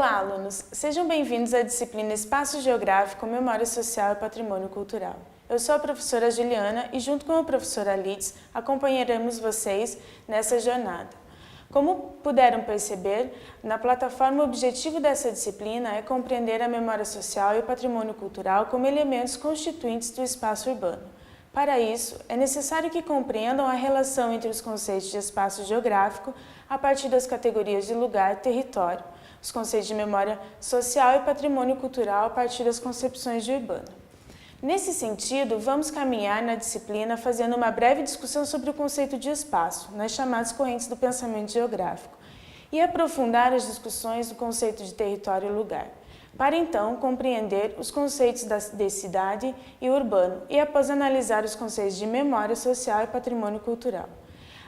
Olá, alunos! Sejam bem-vindos à disciplina Espaço Geográfico, Memória Social e Patrimônio Cultural. Eu sou a professora Juliana e, junto com a professora Lides, acompanharemos vocês nessa jornada. Como puderam perceber, na plataforma o objetivo dessa disciplina é compreender a memória social e o patrimônio cultural como elementos constituintes do espaço urbano. Para isso, é necessário que compreendam a relação entre os conceitos de espaço geográfico a partir das categorias de lugar e território, os conceitos de memória social e patrimônio cultural a partir das concepções de urbano. Nesse sentido, vamos caminhar na disciplina fazendo uma breve discussão sobre o conceito de espaço, nas chamadas correntes do pensamento geográfico, e aprofundar as discussões do conceito de território e lugar, para então compreender os conceitos de cidade e urbano e após analisar os conceitos de memória social e patrimônio cultural.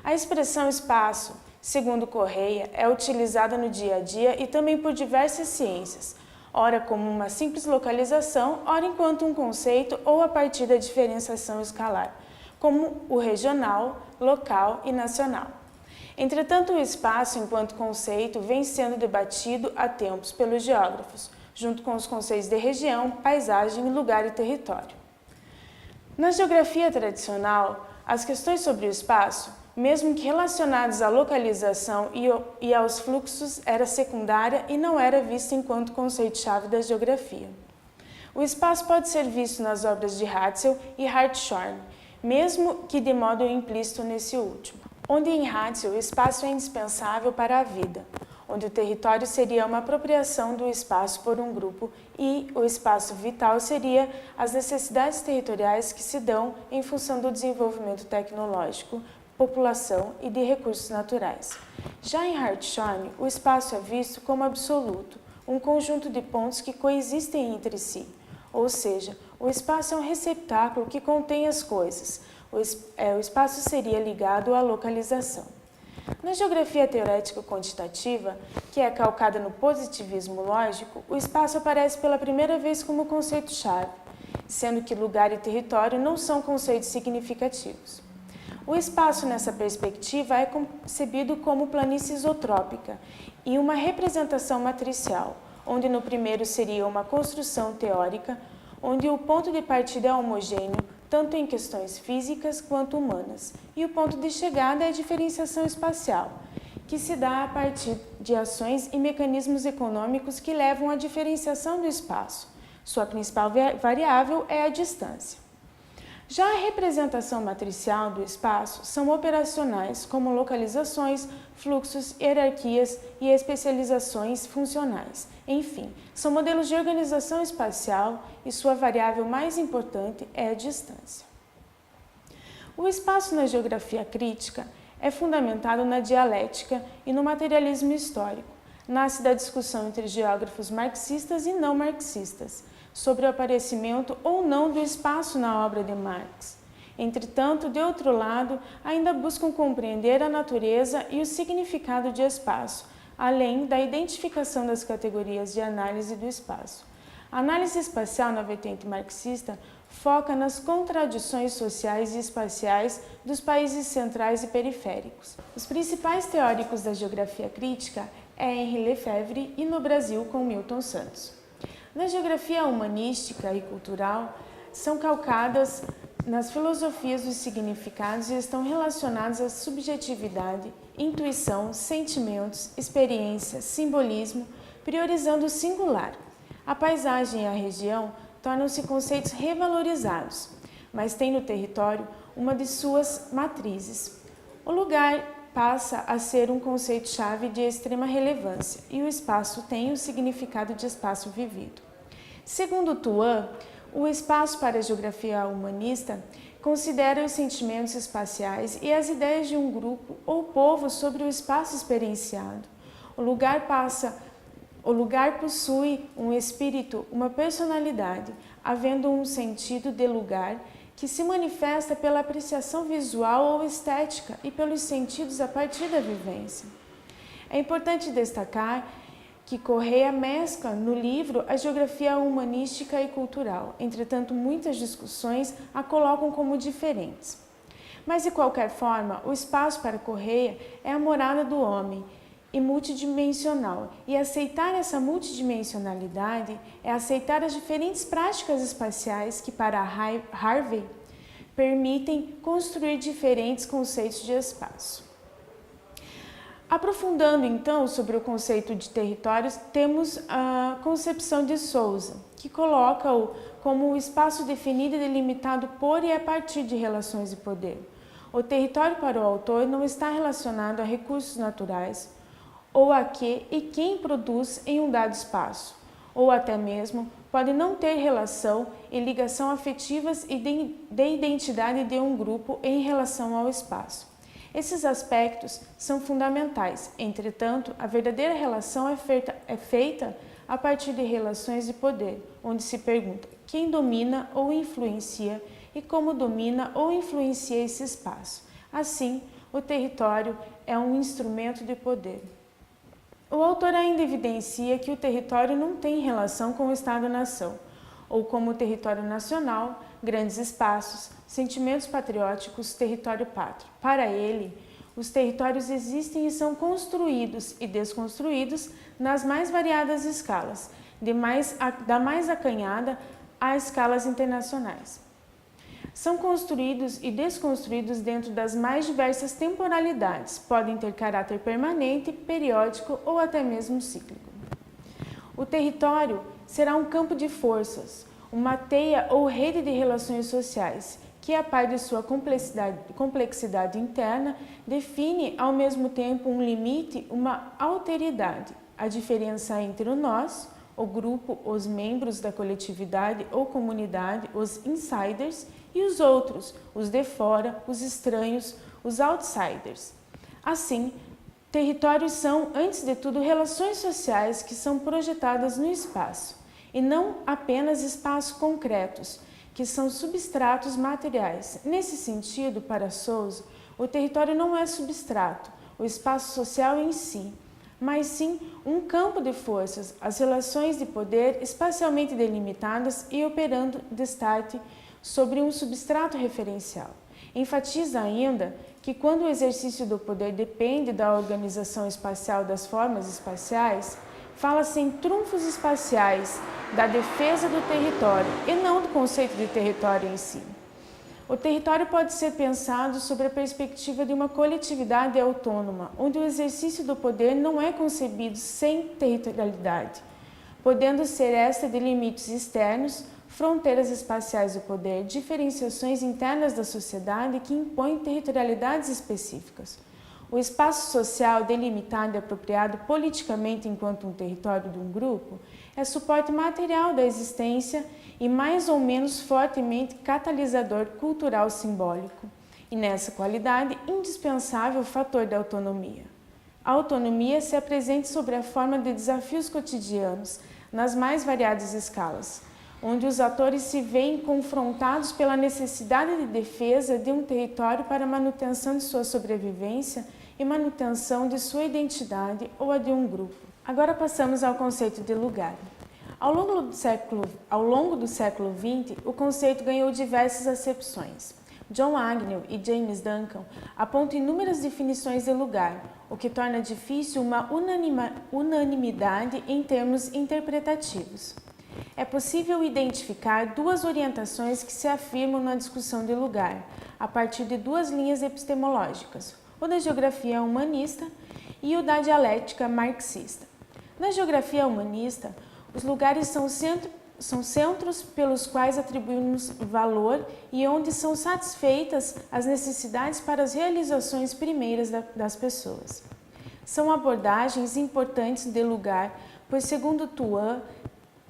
A expressão espaço, segundo Correia, é utilizada no dia a dia e também por diversas ciências, ora como uma simples localização, ora enquanto um conceito ou a partir da diferenciação escalar, como o regional, local e nacional. Entretanto, o espaço, enquanto conceito, vem sendo debatido há tempos pelos geógrafos, junto com os conceitos de região, paisagem, lugar e território. Na geografia tradicional, as questões sobre o espaço, mesmo que relacionadas à localização e aos fluxos, era secundária e não era vista enquanto conceito-chave da geografia. O espaço pode ser visto nas obras de Hatzel e Hartshorne, mesmo que de modo implícito nesse último, onde em Hatzel o espaço é indispensável para a vida, onde o território seria uma apropriação do espaço por um grupo e o espaço vital seria as necessidades territoriais que se dão em função do desenvolvimento tecnológico, população e de recursos naturais. Já em Hartshorne, o espaço é visto como absoluto, um conjunto de pontos que coexistem entre si, ou seja, o espaço é um receptáculo que contém as coisas. O espaço seria ligado à localização. Na geografia teorética quantitativa, que é calcada no positivismo lógico, o espaço aparece pela primeira vez como conceito-chave, sendo que lugar e território não são conceitos significativos. O espaço, nessa perspectiva, é concebido como planície isotrópica e uma representação matricial, onde no primeiro seria uma construção teórica, onde o ponto de partida é homogêneo, tanto em questões físicas quanto humanas, e o ponto de chegada é a diferenciação espacial, que se dá a partir de ações e mecanismos econômicos que levam à diferenciação do espaço. Sua principal variável é a distância. Já a representação matricial do espaço são operacionais, como localizações, fluxos, hierarquias e especializações funcionais. Enfim, são modelos de organização espacial e sua variável mais importante é a distância. O espaço na geografia crítica é fundamentado na dialética e no materialismo histórico. Nasce da discussão entre geógrafos marxistas e não marxistas sobre o aparecimento ou não do espaço na obra de Marx. Entretanto, de outro lado, ainda buscam compreender a natureza e o significado de espaço, além da identificação das categorias de análise do espaço. A análise espacial na vertente marxista foca nas contradições sociais e espaciais dos países centrais e periféricos. Os principais teóricos da geografia crítica é Henri Lefebvre e, no Brasil, com Milton Santos. Na geografia humanística e cultural, são calcadas nas filosofias dos significados e estão relacionadas à subjetividade, intuição, sentimentos, experiência, simbolismo, priorizando o singular. A paisagem e a região tornam-se conceitos revalorizados, mas tem no território uma de suas matrizes. O lugar passa a ser um conceito-chave de extrema relevância e o espaço tem o significado de espaço vivido. Segundo Tuan, o espaço para a geografia humanista considera os sentimentos espaciais e as ideias de um grupo ou povo sobre o espaço experienciado. O lugar possui um espírito, uma personalidade, havendo um sentido de lugar que se manifesta pela apreciação visual ou estética e pelos sentidos a partir da vivência. É importante destacar que Correia mescla no livro a geografia humanística e cultural, entretanto muitas discussões a colocam como diferentes. Mas de qualquer forma, o espaço para Correia é a morada do homem e multidimensional. E aceitar essa multidimensionalidade é aceitar as diferentes práticas espaciais que, para Harvey, permitem construir diferentes conceitos de espaço. Aprofundando então sobre o conceito de territórios, temos a concepção de Souza, que coloca-o como o espaço definido e delimitado por e a partir de relações de poder. O território para o autor não está relacionado a recursos naturais ou a que e quem produz em um dado espaço, ou até mesmo pode não ter relação e ligação afetivas e de identidade de um grupo em relação ao espaço. Esses aspectos são fundamentais, entretanto, a verdadeira relação é feita a partir de relações de poder, onde se pergunta quem domina ou influencia e como domina ou influencia esse espaço. Assim, o território é um instrumento de poder. O autor ainda evidencia que o território não tem relação com o Estado-nação, ou como o território nacional, grandes espaços, sentimentos patrióticos, território pátrio. Para ele, os territórios existem e são construídos e desconstruídos nas mais variadas escalas, da mais acanhada a escalas internacionais. São construídos e desconstruídos dentro das mais diversas temporalidades, podem ter caráter permanente, periódico ou até mesmo cíclico. O território será um campo de forças, uma teia ou rede de relações sociais, que, a par de sua complexidade interna, define ao mesmo tempo um limite, uma alteridade, a diferença entre o nós, o grupo, os membros da coletividade ou comunidade, os insiders, e os outros, os de fora, os estranhos, os outsiders. Assim, territórios são, antes de tudo, relações sociais que são projetadas no espaço, e não apenas espaços concretos, que são substratos materiais. Nesse sentido, para Souza, o território não é substrato, o espaço social em si, mas sim um campo de forças, as relações de poder espacialmente delimitadas e operando destaque sobre um substrato referencial. Enfatiza ainda que quando o exercício do poder depende da organização espacial das formas espaciais, fala-se em trunfos espaciais da defesa do território e não do conceito de território em si. O território pode ser pensado sob a perspectiva de uma coletividade autônoma, onde o exercício do poder não é concebido sem territorialidade, podendo ser esta de limites externos, fronteiras espaciais do poder, diferenciações internas da sociedade que impõem territorialidades específicas. O espaço social delimitado e apropriado politicamente enquanto um território de um grupo é suporte material da existência e mais ou menos fortemente catalisador cultural simbólico, e nessa qualidade indispensável fator da autonomia. A autonomia se apresenta sob a forma de desafios cotidianos, nas mais variadas escalas, onde os atores se veem confrontados pela necessidade de defesa de um território para a manutenção de sua sobrevivência e manutenção de sua identidade ou a de um grupo. Agora passamos ao conceito de lugar. Ao longo do século XX, o conceito ganhou diversas acepções. John Agnew e James Duncan apontam inúmeras definições de lugar, o que torna difícil uma unanimidade em termos interpretativos. É possível identificar duas orientações que se afirmam na discussão de lugar, a partir de duas linhas epistemológicas, o da geografia humanista e o da dialética marxista. Na geografia humanista, os lugares são centros pelos quais atribuímos valor e onde são satisfeitas as necessidades para as realizações primeiras das pessoas. São abordagens importantes de lugar, pois, segundo Tuan,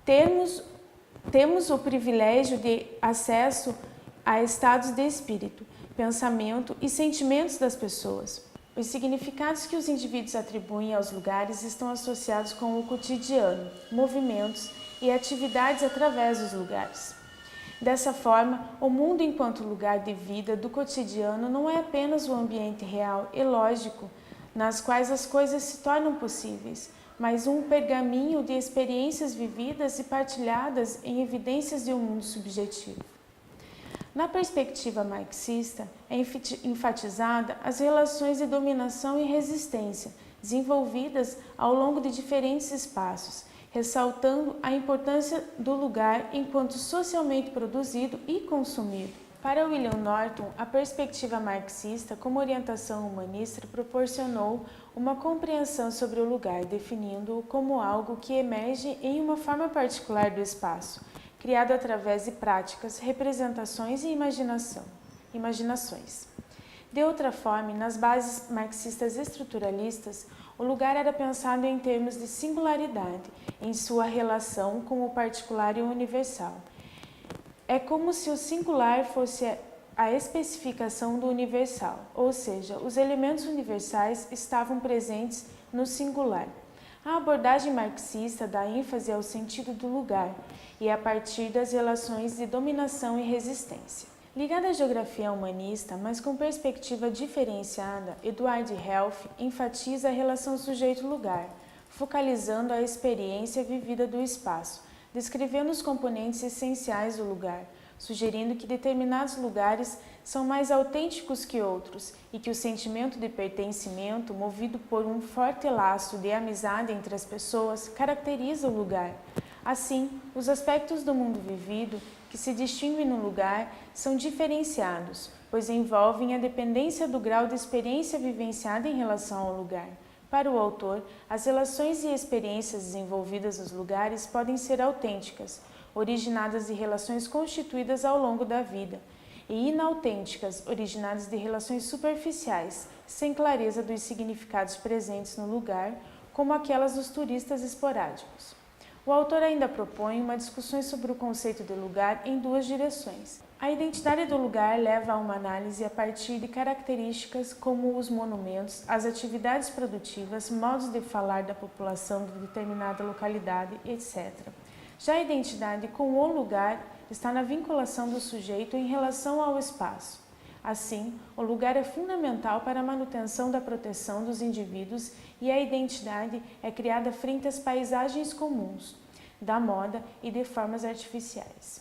temos o privilégio de acesso a estados de espírito, pensamento e sentimentos das pessoas. Os significados que os indivíduos atribuem aos lugares estão associados com o cotidiano, movimentos e atividades através dos lugares. Dessa forma, o mundo enquanto lugar de vida do cotidiano não é apenas o ambiente real e lógico nas quais as coisas se tornam possíveis, mas um pergaminho de experiências vividas e partilhadas em evidências de um mundo subjetivo. Na perspectiva marxista, é enfatizada as relações de dominação e resistência, desenvolvidas ao longo de diferentes espaços, ressaltando a importância do lugar enquanto socialmente produzido e consumido. Para William Norton, a perspectiva marxista como orientação humanista proporcionou uma compreensão sobre o lugar, definindo-o como algo que emerge em uma forma particular do espaço, criado através de práticas, representações e imaginações. De outra forma, nas bases marxistas estruturalistas, o lugar era pensado em termos de singularidade, em sua relação com o particular e o universal. É como se o singular fosse a especificação do universal, ou seja, os elementos universais estavam presentes no singular. A abordagem marxista dá ênfase ao sentido do lugar e a partir das relações de dominação e resistência. Ligada à geografia humanista, mas com perspectiva diferenciada, Eduard Helf enfatiza a relação sujeito-lugar, focalizando a experiência vivida do espaço, descrevendo os componentes essenciais do lugar, sugerindo que determinados lugares são mais autênticos que outros e que o sentimento de pertencimento, movido por um forte laço de amizade entre as pessoas, caracteriza o lugar. Assim, os aspectos do mundo vivido que se distinguem no lugar são diferenciados, pois envolvem a dependência do grau de experiência vivenciada em relação ao lugar. Para o autor, as relações e experiências desenvolvidas nos lugares podem ser autênticas, originadas de relações constituídas ao longo da vida, e inautênticas, originadas de relações superficiais, sem clareza dos significados presentes no lugar, como aquelas dos turistas esporádicos. O autor ainda propõe uma discussão sobre o conceito de lugar em duas direções. A identidade do lugar leva a uma análise a partir de características como os monumentos, as atividades produtivas, modos de falar da população de determinada localidade, etc. Já a identidade com o lugar está na vinculação do sujeito em relação ao espaço. Assim, o lugar é fundamental para a manutenção da proteção dos indivíduos e a identidade é criada frente às paisagens comuns, da moda e de formas artificiais.